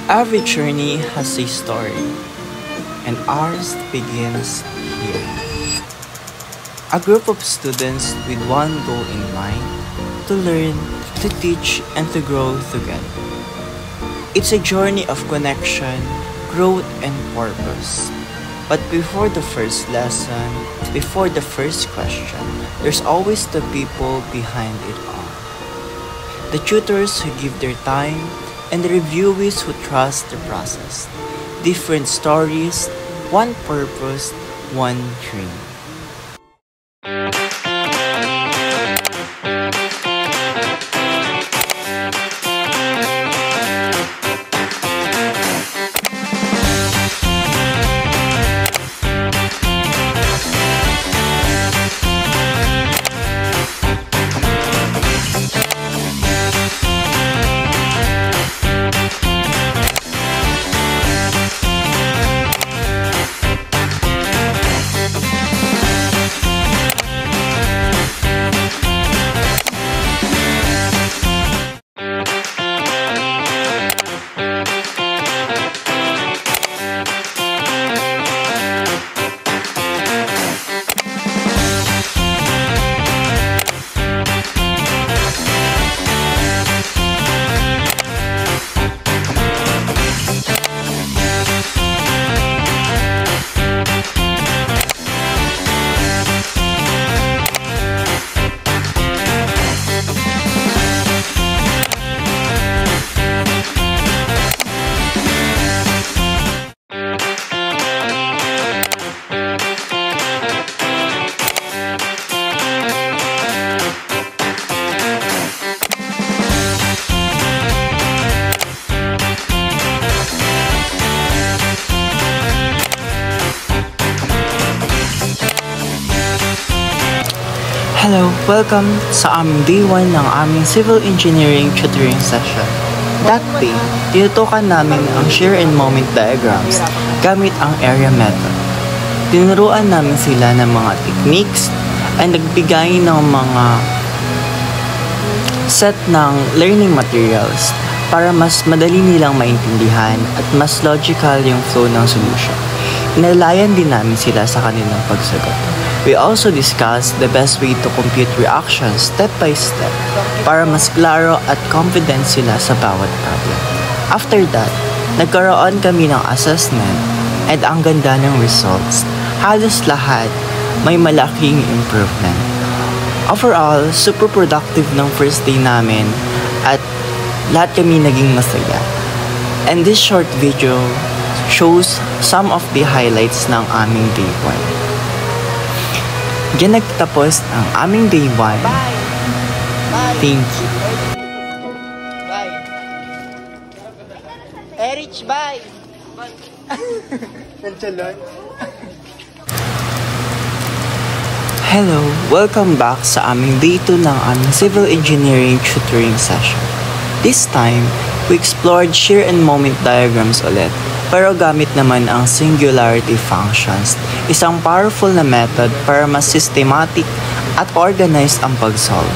Every journey has a story, and ours begins here. A group of students with one goal in mind: to learn, to teach, and to grow together. It's a journey of connection, growth, and purpose. But before the first lesson, before the first question, there's always the people behind it all. The tutors who give their time, and the reviewees who trust the process. Different stories, one purpose, one dream. Hello! Welcome sa aming day 1 ng aming Civil Engineering Tutoring Session. That day, tinutukan namin ang shear and moment diagrams gamit ang area method. Tinuruan namin sila ng mga techniques at nagbigay ng mga set ng learning materials para mas madali nilang maintindihan at mas logical yung flow ng solution. Inalayan din namin sila sa kanilang pagsagot. We also discussed the best way to compute reactions step by step para mas klaro at confident sila sa bawat problem. After that, nagkaroon kami ng assessment at ang ganda ng results. Halos lahat may malaking improvement. Overall, super productive ng first day namin at lahat kami naging masaya. And this short video shows some of the highlights ng aming day 1. Diyan nagtatapos ang aming day 1. Thank you. Bye. Erich, bye. Hello! Welcome back sa aming day 2 ng aming Civil Engineering Tutoring Session. This time, we explored shear and moment diagrams ulit, pero gamit naman ang singularity functions, isang powerful na method para mas systematic at organized ang pag-solve.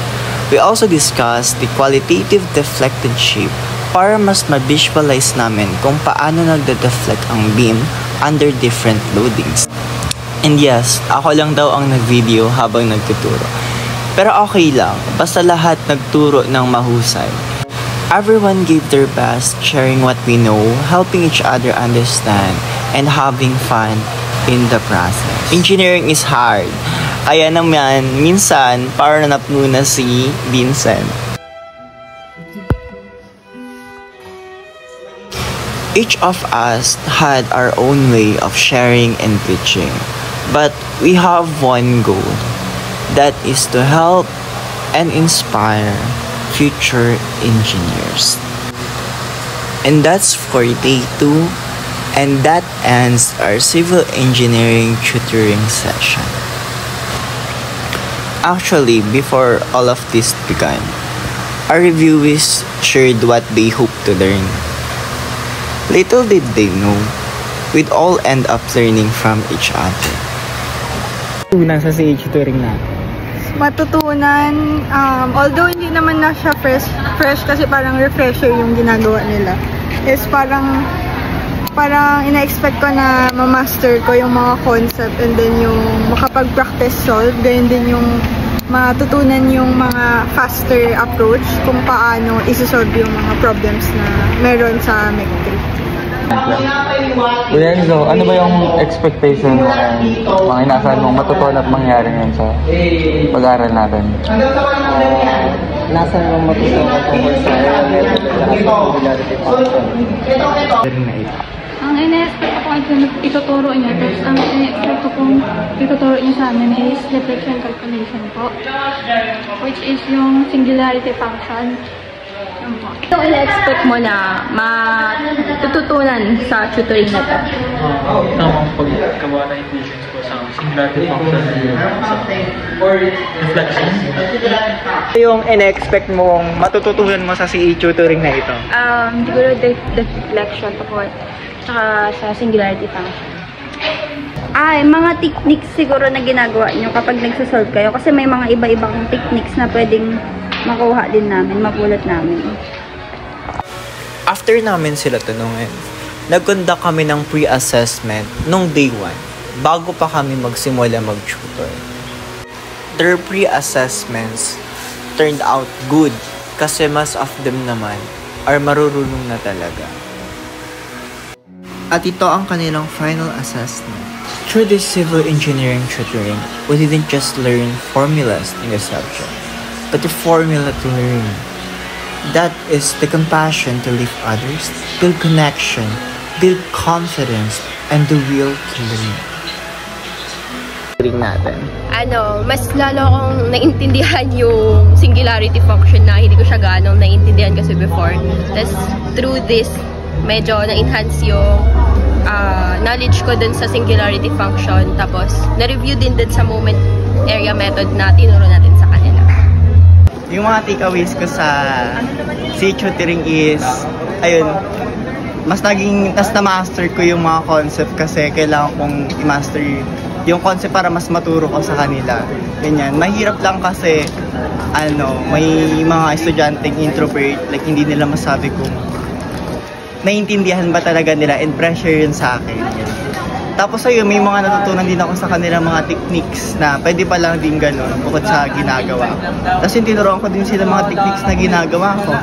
We also discussed the qualitative deflected shape para mas ma-visualize namin kung paano nagde-deflect ang beam under different loadings. And yes, ako lang daw ang nag-video habang nagtuturo. Pero okay lang, basta lahat nagturo ng mahusay. Everyone gave their best, sharing what we know, helping each other understand, and having fun in the process. Engineering is hard. Kaya naman, minsan, parang napuna si Vincent. Each of us had our own way of sharing and teaching. But we have one goal. That is to help and inspire future engineers. And that's for day 2, and that ends our civil engineering tutoring session. Actually, before all of this began, our reviewees shared what they hope to learn. Little did they know, we'd all end up learning from each other. Unang sa CH tutoring natin. Matutunan, although hindi naman na siya fresh kasi parang refresher yung ginagawa nila. is parang ina-expect ko na ma-master ko yung mga concept and then yung makapag-practice solve, ganyan din yung matutunan yung mga faster approach kung paano isi-solve yung mga problems na meron sa MEC3. Kuya Enzo, ano ba yung expectation mo and mga inaasahan mong matutunan at mangyari ngayon sa pag-aaral natin? Nasa nang matutunan tungkol sa singularity function. Ang ina-expect ko ito ituturo niya, tapos ang ina-expect ko kung ituturo niya sa amin is reflection calculation po, which is yung singularity function. Yun po. Ito ina-expect mo na matututunan sa tutoring na to? Tamang paggawa ng equations po sa singularity function or reflection. Yung in-expect mong matututunan mo sa CE tutoring na ito? Siguro deflection po, saka sa singularity function. Mga techniques siguro na ginagawa nyo kapag nagsasolve kayo kasi may mga iba-ibang techniques na pwedeng makuha din namin, mapulot namin. After namin sila tanungin, nag-conduct kami ng pre-assessment nung day 1 bago pa kami magsimula mag-tutor. Their pre-assessments turned out good kasi most of them naman are marurunong na talaga. At ito ang kanilang final assessment. Through this civil engineering tutoring, we didn't just learn formulas in the subject, but the formula to learn. That is the compassion to lift others, build connection, build confidence, and the will to learn. Natin. Mas lalo akong naintindihan yung singularity function na hindi ko siya ganong naintindihan kasi before. Tapos through this, medyo na-enhance yung knowledge ko dun sa singularity function. Tapos na-review din sa moment area method na tinuro natin sa kanila. Yung mga takeaways ko sa CE tutoring is, ayun, mas na-master ko yung mga concept kasi kailangan kong i-master yung concept para mas maturo ko sa kanila. Ganyan. Mahirap lang kasi, may mga estudyanteng introvert, like hindi nila masabi kung naiintindihan ba talaga nila and pressure yun sa akin. Tapos ayun, may mga natutunan din ako sa kanila mga techniques na pwede pa lang din gano'n bukod sa ginagawa ko. Tapos yung tinuruan ko din sila mga techniques na ginagawa ko.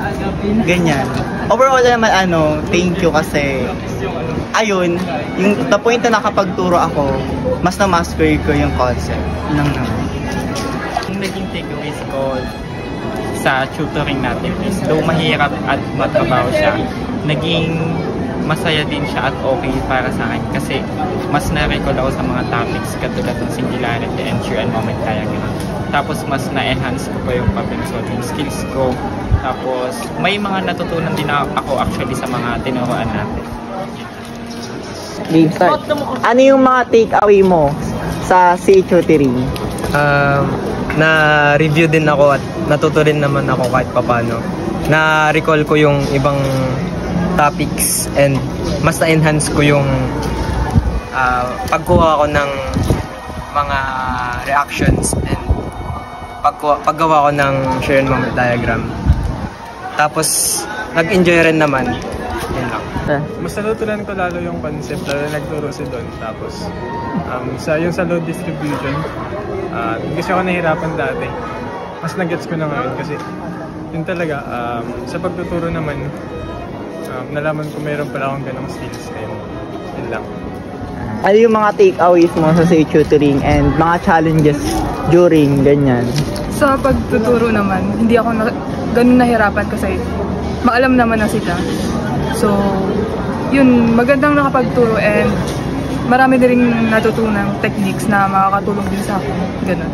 Ganyan. Overall naman, thank you kasi ayun, yung the point na nakapagturo ako, mas na-master ko yung concept. Lang naman. Yung naging takeaways ko sa tutoring natin is though mahirap at matrabaho siya, naging masaya din siya at okay para sa akin kasi mas na-recall ako sa mga topics katulad ng singularity and shear and moment diagram. Tapos mas na-enhance ko pa yung problem solving skills ko. Tapos may mga natutunan din ako actually sa mga tinuruan natin. Game start. Ano yung mga take-away mo sa CE tutoring? Na-review din ako at natuto rin naman ako kahit papano. Na-recall ko yung ibang topics and mas na-enhance ko yung pagkuha ko ng mga reactions and paggawa ko ng shear and moment diagram. Tapos nag-enjoy rin naman. Yun lang. Mas natutunan ko lalo yung concept lalo nagturo si Don. Tapos yung sa load distribution, kasi ako nahirapan dati. Mas nag-gets ko na ngayon kasi yun talaga, sa pagtuturo naman, nalaman ko mayroon pala akong ganong skills. Yun lang. Ano yung mga take-aways mo sa CE tutoring and mga challenges during ganyan? Sa pagtuturo naman, hindi ako ganun nahirapan kasi maalam naman na sila. So, yun, magandang nakapagturo and marami din ring natutunang techniques na makakatulong din sa akin. Ganun.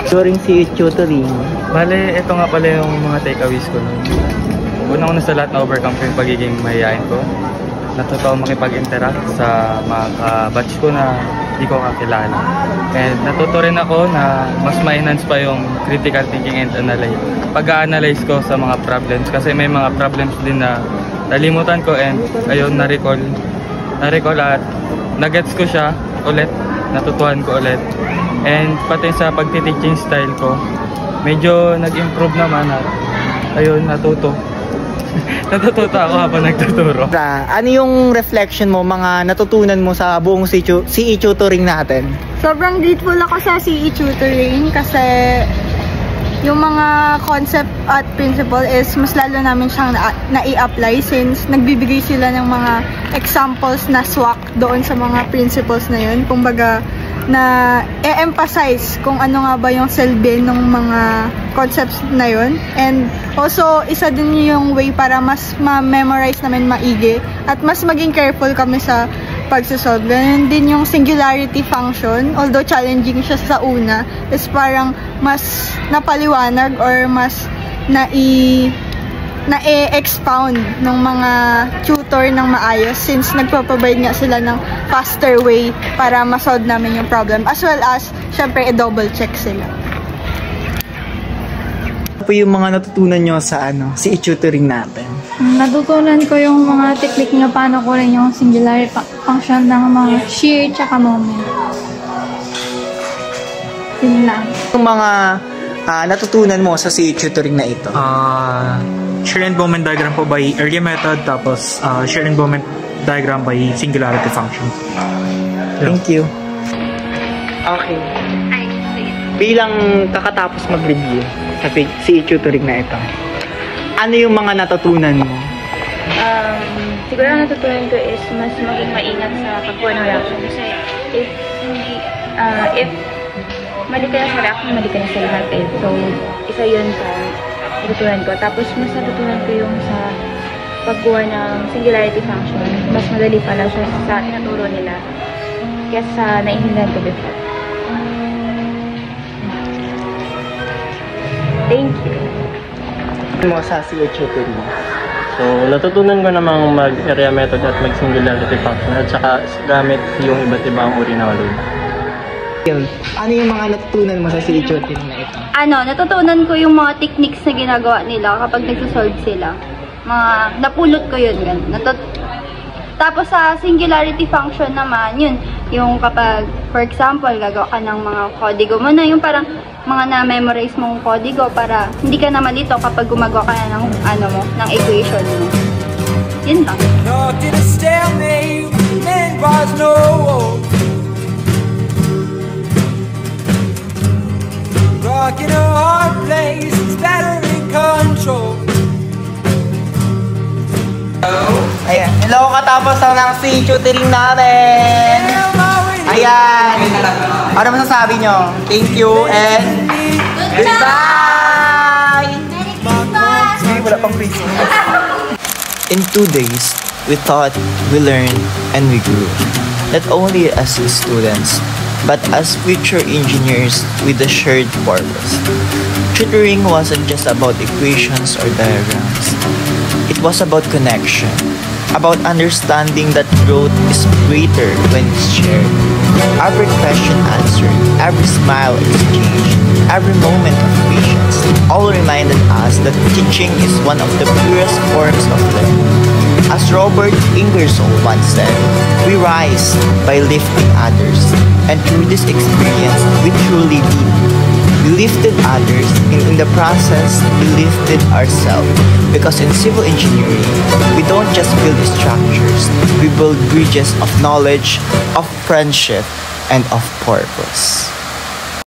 During CE tutoring? Bale, ito nga pala yung mga takeaways ko nun. Unang-una sa lahat, na-overcome ko yung pagiging mahihain ko. Natuto ako makipag-interact sa mga batch ko na hindi ko kakilala. And natuto rin ako na mas ma-enhance pa yung critical thinking and pag-a-analyze ko sa mga problems. Kasi may mga problems din na nalimutan ko and ayun, na-recall at na-gets ko siya ulit, natutuhan ko ulit. And pati sa pag-teaching style ko, medyo nag-improve naman at ayun, natuto. Natututo ako habang nagtuturo. Ano yung reflection mo, mga natutunan mo sa buong CE tutoring natin? Sobrang grateful ako sa CE tutoring kasi yung mga concept at principle is mas lalo namin siyang na-i-apply since nagbibigay sila ng mga examples na swak doon sa mga principles na yun. Kumbaga, na e-emphasize kung ano nga ba yung silbi ng mga concepts na yun. And also, isa din yung way para mas ma-memorize namin maigi at mas maging careful kami sa pagsasolve. Ganun din yung singularity function, although challenging siya sa una, is parang mas napaliwanag or mas na-e-expound ng mga tutor ng maayos since nagpo-provide nga sila ng faster way para ma-solve namin yung problem, as well as syempre i-double check sila. Ano po yung mga natutunan nyo sa CE tutoring natin? Natutunan ko yung mga technique nga paano ko rin yung singularity function ng mga shear tsaka moment. Yun lang. Yung mga natutunan mo sa CE tutoring na ito? Shear and moment diagram po by area method, tapos shear and moment diagram by singularity function. Thank you. Okay. Bilang kakatapos mag-review sa CE tutoring na ito, ano yung mga natutunan mo? Siguro ang natutunan ko is mas maging maingat sa pagkuha ng reaction. Kasi if mali ka na sa reaction, mali ka na sa lahat eh. So, isa yun sa natutunan ko. Tapos, mas natutunan ko yung sa pagkuha ng singularity function. Mas madali pala siya sa tinuturo nila kaysa naiintindihan ko before. Thank you. Mo sa CE tutoring? So, natutunan ko namang mag-area method at mag-singularity function at saka gamit yung iba't ibang uri ng load. Ano yung mga natutunan mo sa CE tutoring na ito? Natutunan ko yung mga techniques na ginagawa nila kapag nagsasolve sila. Napulot ko yun. Tapos sa singularity function naman, yun, yung kapag, for example, gagawa ka ng mga kodigo mo na, yung parang mga na-memorize mong kodigo para hindi ka na malito kapag gumagawa ka na ng, ng equation mo. Yun lang. Rock in a hard place, it's better in control. Ayan, hello, katapos ng CE tutoring namin. Ayan, ano masasabi nyo? Thank you and goodbye! Wala pang Christmas. In 2 days, we thought, we learned, and we grew. Not only as students, but as future engineers with a shared purpose. Tutoring wasn't just about equations or diagrams. It was about connection, about understanding that growth is greater when it's shared. Every question answered, every smile exchanged, every moment of patience, all reminded us that teaching is one of the purest forms of learning. As Robert Ingersoll once said, we rise by lifting others, and through this experience, we truly did. We lifted others, and in the process, we lifted ourselves. Because in civil engineering, we don't just build structures, we build bridges of knowledge, of friendship, and of purpose.